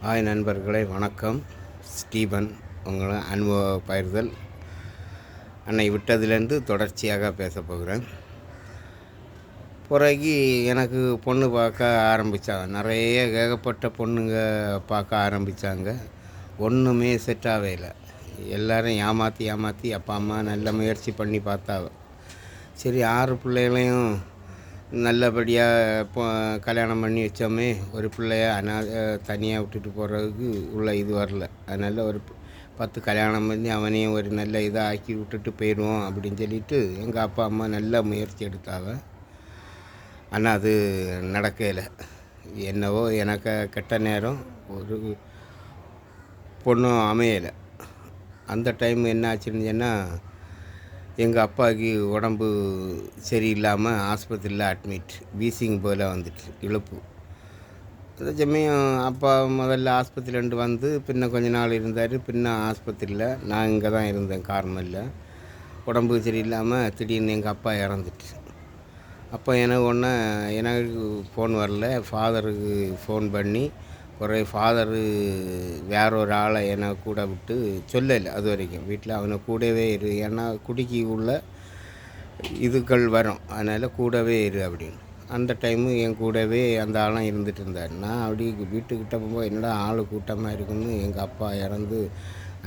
Hi நண்பர்களே, வணக்கம். Stephen உங்களை அனுபவ பகிர்தல் அன்னை விட்டதுலேருந்து தொடர்ச்சியாக பேச போகிறேன். பிறகு எனக்கு பொண்ணு பார்க்க ஆரம்பித்தாங்க. நிறைய ஏகப்பட்ட பொண்ணுங்க பார்க்க ஆரம்பித்தாங்க. ஒன்றுமே செட் ஆகவே இல்லை. எல்லோரும் ஏமாற்றி அப்பா அம்மா நல்ல முயற்சி பண்ணி பார்த்தாங்க. சரி, 6 பிள்ளைகளையும் நல்லபடியாக இப்போ கல்யாணம் பண்ணி வச்சோமே, ஒரு பிள்ளைய தனியாக விட்டுட்டு போகிறதுக்கு உள்ள இது வரல. அதனால் ஒரு 10 கல்யாணம் பண்ணி அவனையும் ஒரு நல்ல இதாக ஆக்கி விட்டுட்டு போயிடுவோம் அப்படின்னு சொல்லிட்டு எங்கள் அப்பா அம்மா நல்ல முயற்சி எடுத்தாங்க. ஆனால் அது நடக்கலை. என்னவோ எனக்கு கெட்ட நேரம், ஒரு பொண்ணும் அமையலை. அந்த டைம் என்ன ஆச்சுன்னு சொன்னால், எங்கள் அப்பாவுக்கு உடம்பு சரியில்லாமல் ஆஸ்பத்திரியில் அட்மிட். வீசிங் போல் வந்துட்டு, இழுப்பு. அந்த சமயம் அப்பா முதல்ல ஆஸ்பத்திரிலேருந்து வந்து பின்ன கொஞ்ச நாள் இருந்தார். பின்ன ஆஸ்பத்திரியில் நான் இங்கே தான் இருந்தேன், கார்மலில். உடம்பு சரியில்லாமல் திடீர்னு எங்கள் அப்பா இறந்துட்டு. அப்போ எனக்கு ஃபோன் வரல. ஃபாதருக்கு ஃபோன் பண்ணி ஃபாதரு வேற ஒரு ஆளை என்னை கூட விட்டு சொல்லலை. அது வரைக்கும் வீட்டில் அவனை கூடவே இரு, ஏன்னா குடிக்கு உள்ள இதுக்கள் வரும், அதனால் கூடவே இரு அப்படின்னு. அந்த டைமு என் கூடவே அந்த ஆளும் இருந்துகிட்டு இருந்தார். நான் அப்படி வீட்டுக்கிட்ட போகும்போது என்னடா ஆள் கூட்டமாக இருக்குன்னு எங்கள் அப்பா இறந்து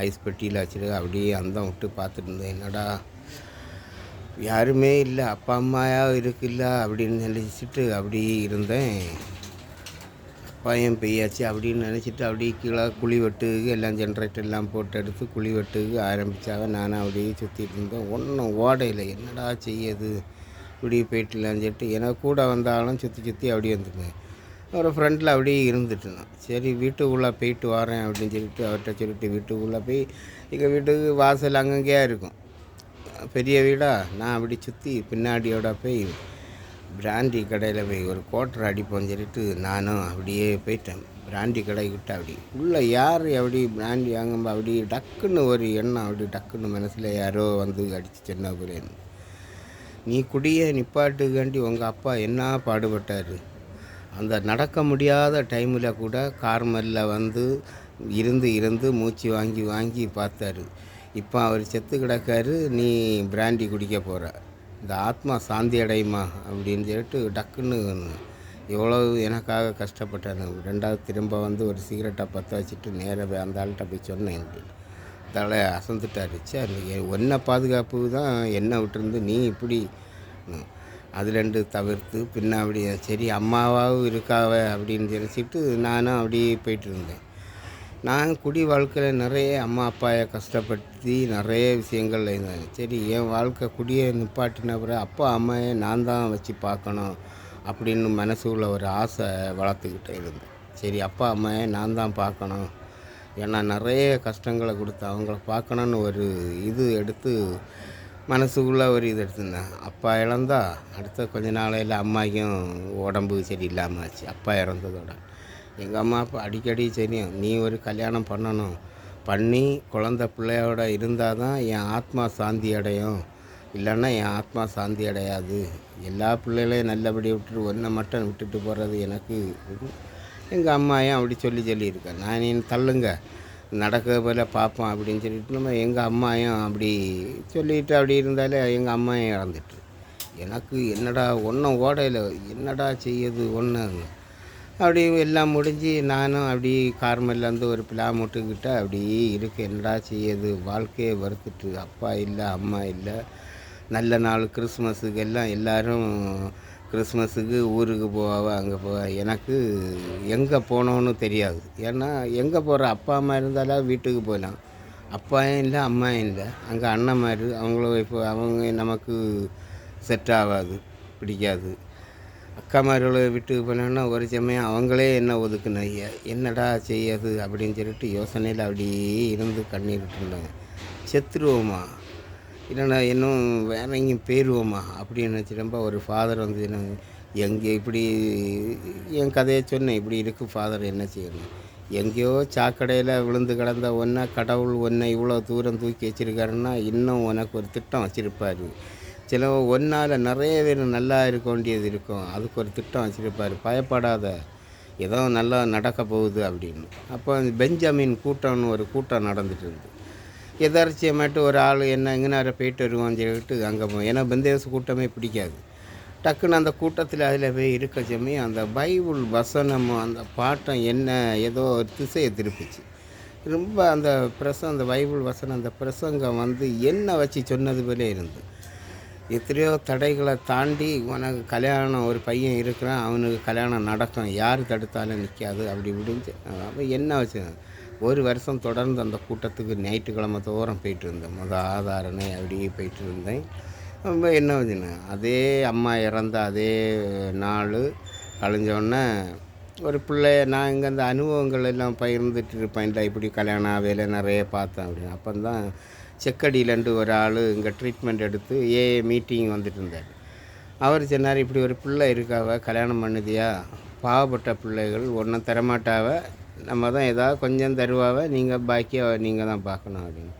ஐஸ் பெட்டியில் வச்சுட்டு அப்படியே அந்தம் விட்டு பார்த்துட்டு இருந்தேன். என்னடா யாருமே இல்லை, அப்பா அம்மாயா இருக்குல்ல அப்படின்னு நினச்சிட்டு அப்படியே இருந்தேன். பையன் பெய்யாச்சு அப்படின்னு நினச்சிட்டு அப்படியே கீழே குழி வெட்டுக்கு எல்லாம் ஜென்ரேட்டர் எல்லாம் போட்டு எடுத்து குழி வெட்டுக்கு ஆரம்பித்தாங்க. நானும் அப்படியே சுற்றிட்டு இருந்தேன். ஒன்றும் ஓடையில் என்னடா செய்யுது, இப்படி போயிட்டுலான்னு சொல்லிட்டு எனக்கு கூட வந்தாலும் சுற்றி அப்படியே வந்துட்டேன். ஒரு ஃப்ரெண்டில் அப்படியே இருந்துட்டுருந்தேன். சரி, வீட்டுக்குள்ளே போயிட்டு வரேன் அப்படின்னு சொல்லிட்டு அவர்கிட்ட சொல்லிட்டு வீட்டுக்குள்ளே போய், எங்கள் வீட்டுக்கு வாசல் அங்கங்கேயா இருக்கும், பெரிய வீடாக. நான் அப்படி சுற்றி பின்னாடியோட போய் பிராண்டி கடையில் போய் ஒரு குவார்ட்டர் அடிப்போன்னு சொல்லிட்டு நானும் அப்படியே போயிட்டேன். பிராண்டி கடைக்கிட்ட அப்படி உள்ளே யார் அப்படி பிராண்டி வாங்கும்போது அப்படி டக்குன்னு ஒரு எண்ணம், அப்படி டக்குன்னு மனசில் யாரோ வந்து அடித்து சொன்ன போலேன்னு. நீ குடியை நிப்பாட்டுக்காண்டி உங்கள் அப்பா என்ன பாடுபட்டார். அந்த நடக்க முடியாத டைமில் கூட கார்மலில் வந்து இருந்து மூச்சு வாங்கி பார்த்தாரு. இப்போ அவர் செத்து கிடக்காரு, நீ பிராண்டி குடிக்க போகிற, இந்த ஆத்மா சாந்தி அடையுமா அப்படின்னு சொல்லிட்டு டக்குன்னு எவ்வளோ எனக்காக கஷ்டப்பட்டானு. ரெண்டாவது திரும்ப வந்து ஒரு சிகரெட்டை பற்ற வச்சுட்டு நேராக அந்த ஆள்கிட்ட போய் சொன்னேன். தலை அசந்துட்டார். சரி, ஒன்றை பாதுகாப்பு தான் என்ன விட்டுருந்து நீ இப்படி அதுலேருந்து தவிர்த்து பின்ன அப்படி சரி அம்மாவாகவும் இருக்காவ அப்படின்னு நினச்சிட்டு நானும் அப்படியே போயிட்டு இருந்தேன். நான் குடி வாழ்க்கையில் நிறைய அம்மா அப்பாவை கஷ்டப்படுத்தி நிறைய விஷயங்கள் இருந்தாங்க. சரி, என் வாழ்க்கை குடியை நிப்பாட்டின பிறகு அப்பா அம்மாவை நான் தான் வச்சு பார்க்கணும் அப்படின்னு மனசுக்குள்ள ஒரு ஆசை வளர்த்துக்கிட்டே இருந்தேன். சரி, அப்பா அம்மாவை நான் தான் பார்க்கணும், ஏன்னா நிறைய கஷ்டங்களை கொடுத்து அவங்கள பார்க்கணுன்னு ஒரு இது எடுத்து மனசுக்குள்ளே ஒரு இது எடுத்துருந்தேன். அப்பா இழந்தா அடுத்த கொஞ்ச நாளையில் அம்மாக்கும் உடம்பு சரியில்லாமல் ஆச்சு. அப்பா இறந்ததோட எங்கள் அம்மா அப்பா அடிக்கடி தெரியும், நீ ஒரு கல்யாணம் பண்ணி குழந்த பிள்ளையோட இருந்தால் தான் என் ஆத்மா சாந்தி அடையும், இல்லைன்னா என் ஆத்மா சாந்தி அடையாது. எல்லா பிள்ளைகளையும் நல்லபடி விட்டுட்டு ஒன்றை மட்டும் விட்டுட்டு போகிறது எனக்கு. எங்கள் அம்மாயும் அப்படி சொல்லியிருக்கேன். நான் நீ தள்ளுங்க, நடக்க போல பார்ப்போம் அப்படின்னு சொல்லிட்டு நம்ம எங்கள் அம்மாயும் அப்படி சொல்லிட்டு அப்படி இருந்தாலே எங்கள் அம்மாயும் இறந்துட்டு. எனக்கு என்னடா ஒன்றும் ஓடையில் என்னடா செய்யுது ஒன்று அப்படி எல்லாம் முடிஞ்சு நானும் அப்படி கார்மல்லேருந்து ஒரு பிளாமூட்டுக்கிட்ட அப்படியே இருக்கு. என்னடா செய்யுது, வாழ்க்கையை வறுத்துட்டு. அப்பா இல்லை, அம்மா இல்லை. நல்ல நாள் கிறிஸ்மஸுக்கு எல்லாம் எல்லோரும் கிறிஸ்மஸுக்கு ஊருக்கு போவா, அங்கே போவா. எனக்கு எங்கே போனோன்னு தெரியாது. ஏன்னா எங்கே போகிற அப்பா அம்மா இருந்தாலும் வீட்டுக்கு போகலாம், அப்பாயும் இல்லை அம்மாயும் இல்லை. அங்கே அண்ணன் மாதிரி அவங்க நமக்கு செட் ஆகாது, பிடிக்காது. அக்கா மாதிரிகளை வீட்டுக்கு போனோன்னா ஒரு சமயம் அவங்களே என்ன ஒதுக்குனாங்க, என்னடா செய்யாது அப்படின்னு சொல்லிட்டு யோசனையில் அப்படியே இருந்து கண்ணீர் விட்டுருந்தாங்க. செத்துருவோமா, இல்லைன்னா இன்னும் வேற எங்கேயும் போயிடுவோமா அப்படின்னு நினச்சிட்டப்ப ஒரு ஃபாதர் வந்து எங்கே இப்படி என் கதையை சொன்னேன். இப்படி இருக்குது ஃபாதர், என்ன செய்யணும், எங்கேயோ சாக்கடையில் விழுந்து கிடந்த ஒன்றை கடவுள் ஒன்றை இவ்வளோ தூரம் தூக்கி வச்சுருக்காருன்னா இன்னும் உனக்கு ஒரு திட்டம் வச்சுருப்பார். சில ஒன்றால் நிறைய பேர் நல்லா இருக்க வேண்டியது இருக்கும், அதுக்கு ஒரு திட்டம் வச்சுருப்பார். பயப்படாத, ஏதோ நல்லா நடக்க போகுது அப்படின்னு. அப்போ பெஞ்சமின் கூட்டம்னு ஒரு கூட்டம் நடந்துட்டு இருந்தது. எதார்ச்சியமாட்டு ஒரு ஆள் என்ன எங்கேனார போயிட்டு வருவோம்னு சொல்லிட்டு அங்கே போவோம். ஏன்னா பெந்தேச கூட்டமே பிடிக்காது. டக்குன்னு அந்த கூட்டத்தில் அதில் போய் இருக்க சமயம் அந்த பைபிள் வசனமும் அந்த பாட்டம் என்ன ஏதோ ஒரு திசையை திருப்பிச்சு. ரொம்ப அந்த அந்த பைபிள் வசனம் அந்த பிரசங்கம் என்ன வச்சு சொன்னது போலே இருந்து. எத்தனையோ தடைகளை தாண்டி உனக்கு கல்யாணம் ஒரு பையன் இருக்கிறான், அவனுக்கு கல்யாணம் நடக்கும், யார் தடுத்தாலும் நிற்காது அப்படி இப்படின்னு. அப்போ என்ன வச்சு ஒரு வருஷம் தொடர்ந்து அந்த கூட்டத்துக்கு ஞாயிற்றுக்கிழமை தோறும் போயிட்டு இருந்தேன். ஆதாரணை அப்படியே போயிட்டு இருந்தேன். ரொம்ப என்ன வச்சுன்னா அதே அம்மா இறந்த அதே நாள் கழிஞ்சோடனே ஒரு பிள்ளைய நான் இங்கே அந்த அனுபவங்கள் எல்லாம் பகிர்ந்துட்டு இருப்பேன். இல்லை இப்படி கல்யாணம் வேலை நிறைய பார்த்தேன் அப்படின்னு. அப்போ தான் செக்கடியிலண்டு ஒரு ஆள் இங்கே ட்ரீட்மெண்ட் எடுத்து மீட்டிங் வந்துட்டு இருந்தார். அவர் சொன்னார், இப்படி ஒரு பிள்ளை இருக்காவ, கல்யாணம் பண்ணுதியா, பாவப்பட்ட பிள்ளைகள் ஒன்றும் தரமாட்டாவ, நம்ம தான் ஏதாவது கொஞ்சம் தருவாவ, நீங்கள் பாக்கியாக நீங்கள் தான் பார்க்கணும் அப்படின்னு.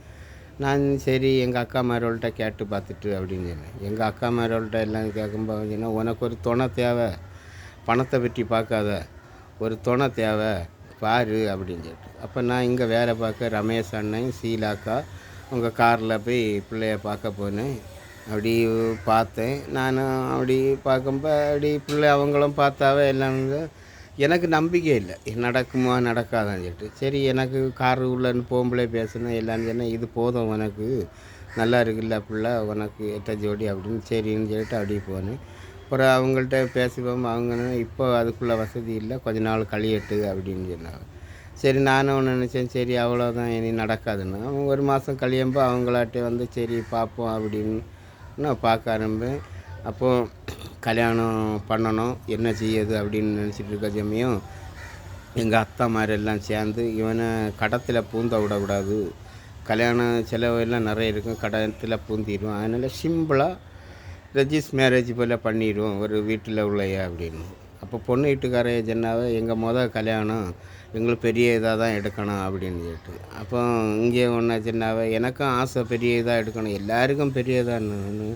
நான் சரி எங்கள் அக்கா மாரோள்கிட்ட கேட்டு பார்த்துட்டு அப்படின்னு சொன்னேன். எங்கள் அக்கா மாரோள்கிட்ட எல்லாம் கேட்கும்போது சொன்னால், உனக்கு ஒரு துணை தேவை, பணத்தை பற்றி பார்க்காத, ஒரு துணை தேவை பாரு அப்படின்னு சொல்லிட்டு. அப்போ நான் இங்கே வேலை பார்க்க ரமேஷ் அண்ணன் சீலாக்கா உங்கள் காரில் போய் பிள்ளைய பார்க்க போனேன். அப்படி பார்த்தேன். நானும் அப்படி பார்க்கும்போ அப்படி பிள்ளை அவங்களும் பார்த்தாவே எல்லாம் எனக்கு நம்பிக்கை இல்லை, நடக்குமா நடக்காதான்னு சொல்லிட்டு. சரி எனக்கு காரு உள்ளன்னு போகும்போலே பேசணும் எல்லான்னு சொன்னேன். இது போதும் உனக்கு, நல்லா இருக்குல்ல பிள்ளை, உனக்கு எட்ட ஜோடி அப்படின்னு சரின்னு சொல்லிட்டு அப்படியே போனேன். அப்புறம் அவங்கள்ட்ட பேசுவோம். அவங்க இப்போ அதுக்குள்ளே வசதி இல்லை, கொஞ்ச நாள் கழியட்டு அப்படின்னு சொன்னாங்க. சரி நானும் ஒன்று நினச்சேன், சரி அவ்வளோதான் இனி நடக்காதுன்னு. அவங்க ஒரு மாதம் கழியும்போ அவங்களாட்டே சரி பார்ப்போம் அப்படின்னு நான் பார்க்க ஆரம்பிப்பேன். அப்போது கல்யாணம் பண்ணணும், என்ன செய்யுது அப்படின்னு நினச்சிட்டு இருக்க சமயம் எங்கள் அத்தா மாதிரியெல்லாம் சேர்ந்து இவனை கடத்தில் பூந்த விடக்கூடாது, கல்யாணம் செலவெல்லாம் நிறைய இருக்கும், கடத்தில் பூந்திடுவோம், அதனால் சிம்பிளாக ரெஜிஸ்ட் மேரேஜ் போல் பண்ணிடுவோம் ஒரு வீட்டில் உள்ளையா அப்படின்னு. அப்போ பொண்ணு வீட்டுக்காரைய சொன்னாவே எங்கள் கல்யாணம் எங்களுக்கு பெரிய இதாக தான் எடுக்கணும் அப்படின்னு சொல்லிட்டு. அப்போ இங்கே ஒன்றா சின்னாவே எனக்கும் ஆசை பெரிய இதாக எடுக்கணும், எல்லாருக்கும் பெரிய இதான்னு.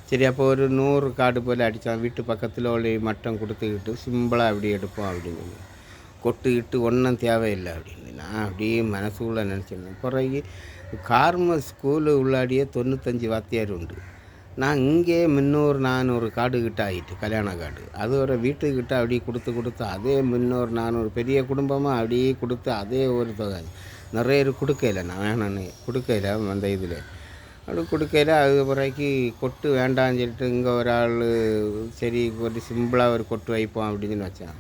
சரி அப்போ ஒரு 100 கார்டு போல் அடித்தான். வீட்டு பக்கத்தில் உள்ள மட்டம் கொடுத்துக்கிட்டு சிம்பிளாக அப்படி எடுப்போம் அப்படின்னு. கொட்டுக்கிட்டு ஒன்றும் தேவையில்லை அப்படின்னு நான் அப்படியே மனசுக்குள்ளே நினச்சிருந்தேன். பிறகு கார்மல் ஸ்கூலு உள்ளாடியே 95 வாத்தியார் உண்டு. நான் இங்கே 300-400 கார்டு கிட்ட ஆகிட்டு, கல்யாண கார்டு. அது ஒரு வீட்டுக்கிட்ட அப்படியே கொடுத்து அதே 300-400 பெரிய குடும்பமாக அப்படியே கொடுத்து அதே ஒரு தொகை நிறைய கொடுக்கல. நான் வேணான்னு கொடுக்கல அந்த இதில் அப்படி கொடுக்கல. அது பிறகு கொட்டு வேண்டான்னு சொல்லிட்டு இங்கே ஒரு ஆள் சரி ஒரு சிம்பிளாக ஒரு கொட்டு வைப்போம் அப்படின்னு வச்சான்.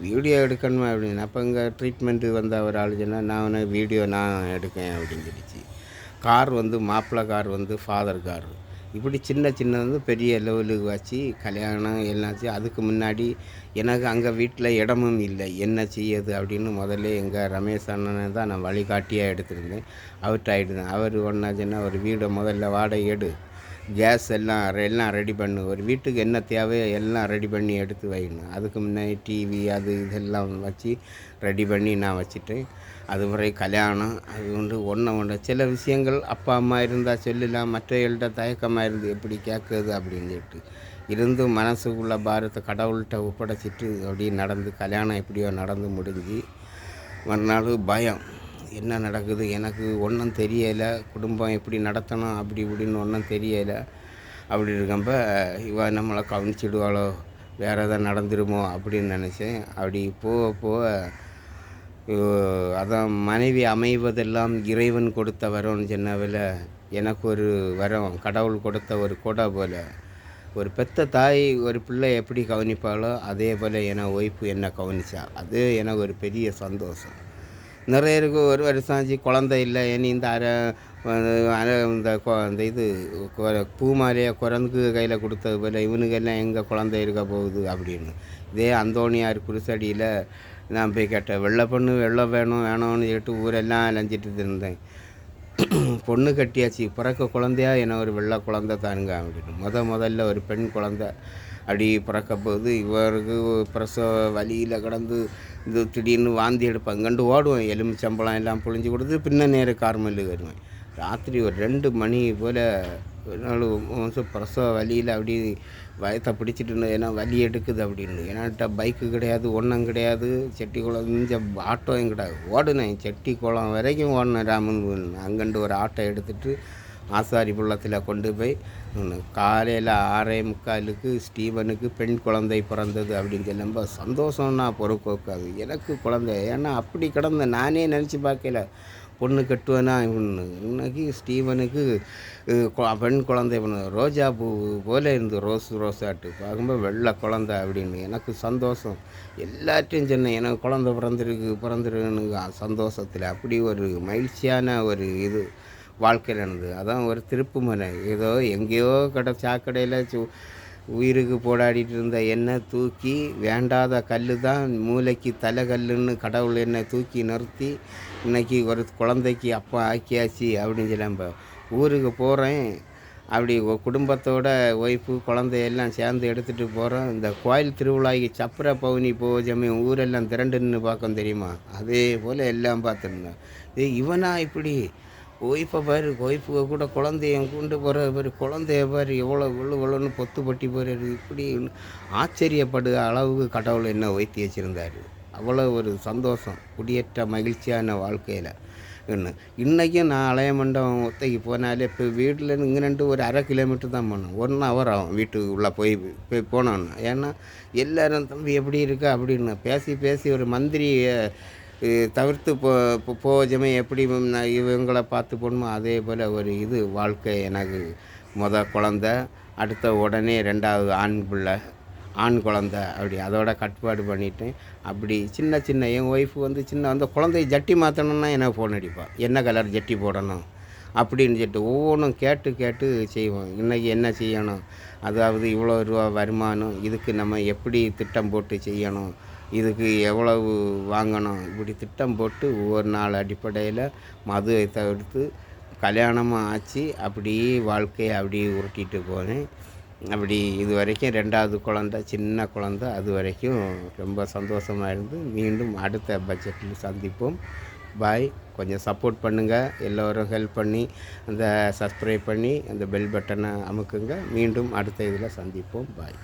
வீடியோ எடுக்கணுமா அப்படின்னு. அப்போ இங்கே ட்ரீட்மெண்ட்டு வந்த ஒரு ஆள் சொன்னால் நான் வீடியோ நான் எடுக்கேன் அப்படின்னு சொல்லிச்சு. கார் மாப்பிள்ளை கார் ஃபாதர் கார் இப்படி சின்ன பெரிய லெவலுக்கு வச்சு கல்யாணம் எல்லாச்சு. அதுக்கு முன்னாடி எனக்கு அங்கே வீட்டில் இடமும் இல்லை, என்ன செய்யுது அப்படின்னு முதல்ல எங்கள் ரமேஷ் அண்ணனை தான் நான் வழிகாட்டியாக எடுத்துருந்தேன். அவர்கிட்ட ஆகிடுதேன். அவர் ஒன்றாச்சுன்னா ஒரு வீடை முதல்ல வாடகை எடு, கேஸ் எல்லாம் ரெடி பண்ணு, ஒரு வீட்டுக்கு என்ன தேவையோ எல்லாம் ரெடி பண்ணி எடுத்து வைக்கணும். அதுக்கு முன்னாடி டிவி அது இதெல்லாம் வச்சு ரெடி பண்ணி நான் வச்சுட்டேன். அது முறை கல்யாணம் அது ஒன்று சில விஷயங்கள் அப்பா அம்மா இருந்தால் சொல்லலாம், மற்றவர்கள்ட்ட தயக்கமாக இருந்து எப்படி கேட்குறது அப்படின்னு இருந்தும் மனசுக்குள்ள பாரத்தை கடவுள்கிட்ட ஒப்படைச்சிட்டு அப்படி நடந்து கல்யாணம் எப்படியோ நடந்து முடிஞ்சு. மறுநாள் பயம், என்ன நடக்குது எனக்கு ஒன்றும் தெரியலை, குடும்பம் எப்படி நடத்தணும் அப்படி இப்படின்னு ஒன்றும் தெரியலை. அப்படி இருக்கப்ப இவன் நம்மளை கவனிச்சிடுவாளோ, வேறு எதாவது நடந்துருமோ அப்படின்னு நினச்சேன். அப்படி போக அதான் மனைவி அமைவதெல்லாம் இறைவன் கொடுத்த வரம்னு சொன்னவில் எனக்கு ஒரு வரம், கடவுள் கொடுத்த ஒரு கொடை போல். ஒரு பெத்த தாய் ஒரு பிள்ளை எப்படி கவனிப்பாளோ அதே போல் என ஒய்ஃபு என்னை கவனிச்சா. அது எனக்கு ஒரு பெரிய சந்தோஷம். நிறைய இருக்குது ஒரு வருஷம் ஆச்சு குழந்தை இல்லை. இனி இந்த இது பூமாலையை குரங்கு கையில் கொடுத்தது போல் இவனுக்கெல்லாம் எங்கே குழந்தை இருக்க போகுது அப்படின்னு. இதே அந்தோணியார் குருசடியில் நான் போய் கேட்டேன், வெள்ளை பொண்ணு வெள்ளம் வேணும்னு சொல்லிட்டு ஊரெல்லாம் அலைஞ்சிட்டு இருந்தேன். பொண்ணு கட்டியாச்சு, பிறக்க குழந்தையா என்ன ஒரு வெள்ளை குழந்தை தானுங்க அப்படின்னு. முதல்ல ஒரு பெண் குழந்தை அப்படி பிறக்க போது இவருக்கு பிரசவ வலியில் கிடந்து இது திடீர்னு வாந்தி எடுப்பேன். கண்டு ஓடுவேன், எலுமிச்சம்பழம் எல்லாம் புழிஞ்சு கொடுத்து பின்ன நேரம் கார்மல்லு வருவேன். ராத்திரி ஒரு 2 மணி போல் ஒரு நாள் பிரசவ வலியில் அப்படி வயத்தை பிடிச்சிட்டு இருந்தேன். ஏன்னா வலி எடுக்குது அப்படின்னு. ஏன்னாட்ட பைக்கு கிடையாது, ஒன்றும் கிடையாது. செட்டிக்குளம் இங்கே ஆட்டோவும் கிடையாது. ஓடுனேன் செட்டிக்குளம் வரைக்கும் ஓடினேன். ராமன் அங்கேருந்து ஒரு ஆட்டோ எடுத்துகிட்டு ஆசாரி புள்ளத்தில் கொண்டு போய் காலையில் 6:45க்கு ஸ்டீவனுக்கு பெண் குழந்தை பிறந்தது அப்படின்னு சொல்லி ரொம்ப சந்தோஷம்னா பொறுப்போக்காது. எனக்கு குழந்தை, ஏன்னா அப்படி கிடந்த நானே நினச்சி பார்க்கல பொண்ணு கட்டுவேனா இன்னைக்கு ஸ்டீவனுக்கு பெண் குழந்தை ரோஜா பூ போல இருந்து ரோஸாட்டு பார்க்கும்போது வெள்ளை குழந்தை அப்படின்னு எனக்கு சந்தோஷம். எல்லாத்தையும் சொன்னேன், எனக்கு குழந்தை பிறந்திருக்குன்னு சந்தோஷத்தில் அப்படி ஒரு மகிழ்ச்சியான ஒரு இது வாழ்க்கையில் இருந்தது. அதான் ஒரு திருப்புமுனை. ஏதோ எங்கேயோ சாக்கடையில் உயிருக்கு போராடிட்டு இருந்த என்னை தூக்கி, வேண்டாத கல் தான் மூளைக்கு தலை கல்லுன்னு கடவுள் என்னை தூக்கி நிறுத்தி இன்றைக்கி ஒரு குழந்தைக்கு அப்பா ஆக்கியாச்சு அப்படின்னு சொல்லி இப்போ ஊருக்கு போகிறேன். அப்படி குடும்பத்தோட ஒய்ஃபு குழந்தையெல்லாம் சேர்ந்து எடுத்துகிட்டு போகிறோம். இந்த கோயில் திருவிழாக்கு சப்பர பவுனி போஜமே ஊரெல்லாம் திரண்டுன்னு பார்க்க தெரியுமா, அதே போல் எல்லாம் பார்த்துருந்தேன். இவனா இப்படி ஒய்ஃபை பாரு, ஒய்ஃபுக்கு கூட குழந்தைய கொண்டு போகிற பாரு, குழந்தைய பாரு எவ்வளோ இவ்வளோன்னு பொத்துப்பட்டி பாரு, இப்படி ஆச்சரியப்படுற அளவுக்கு கடவுள் என்ன வைத்தி வச்சுருந்தார். அவ்வளோ ஒரு சந்தோஷம், குடியேற்ற மகிழ்ச்சியான வாழ்க்கையில். இன்றைக்கும் நான் அலையமண்டபம் ஒத்தைக்கு போனாலே இப்போ வீட்டில் இங்கே ஒரு 1/2 கிலோமீட்டர் தான் போனோம். 1 ஹவர் ஆகும் வீட்டுக்கு உள்ளே போய் போனோன்னு. ஏன்னா எல்லோரும் தம்பி எப்படி இருக்கா அப்படின்னு பேசி ஒரு மந்திரியை தவிர்த்து போஜமே எப்படி இவங்களை பார்த்து போகணுமோ அதே போல் ஒரு இது வாழ்க்கை. எனக்கு குழந்த, அடுத்த உடனே 2வது ஆண் குழந்த, அப்படி அதோட கட்டுப்பாடு பண்ணிட்டேன். அப்படி சின்ன என் ஒய்ஃபு அந்த குழந்தைய ஜட்டி மாற்றணுன்னா எனக்கு ஃபோன் அடிப்பாள், என்ன கலர் ஜட்டி போடணும் அப்படின்னு சொல்லிட்டு ஒவ்வொன்றும் கேட்டு செய்வோம். இன்றைக்கி என்ன செய்யணும், அதாவது இவ்வளோ ரூபா வருமானம், இதுக்கு நம்ம எப்படி திட்டம் போட்டு செய்யணும், இதுக்கு எவ்வளவு வாங்கணும், இப்படி திட்டம் போட்டு ஒவ்வொரு நாள் அடிப்படையில் மதுவை தவிர்த்து கல்யாணமாக ஆச்சு. அப்படியே வாழ்க்கையை அப்படியே உருட்டிகிட்டு போனேன். அப்படி இது வரைக்கும் 2வது குழந்த, சின்ன குழந்த, அது வரைக்கும் ரொம்ப சந்தோஷமாக இருந்து மீண்டும் அடுத்த பட்ஜெட்டில் சந்திப்போம். பாய். கொஞ்சம் சப்போர்ட் பண்ணுங்கள், எல்லோரும் ஹெல்ப் பண்ணி அந்த சப்ஸ்கிரைப் பண்ணி அந்த பெல் பட்டனை அமுக்குங்க. மீண்டும் அடுத்த இதில் சந்திப்போம். பாய்.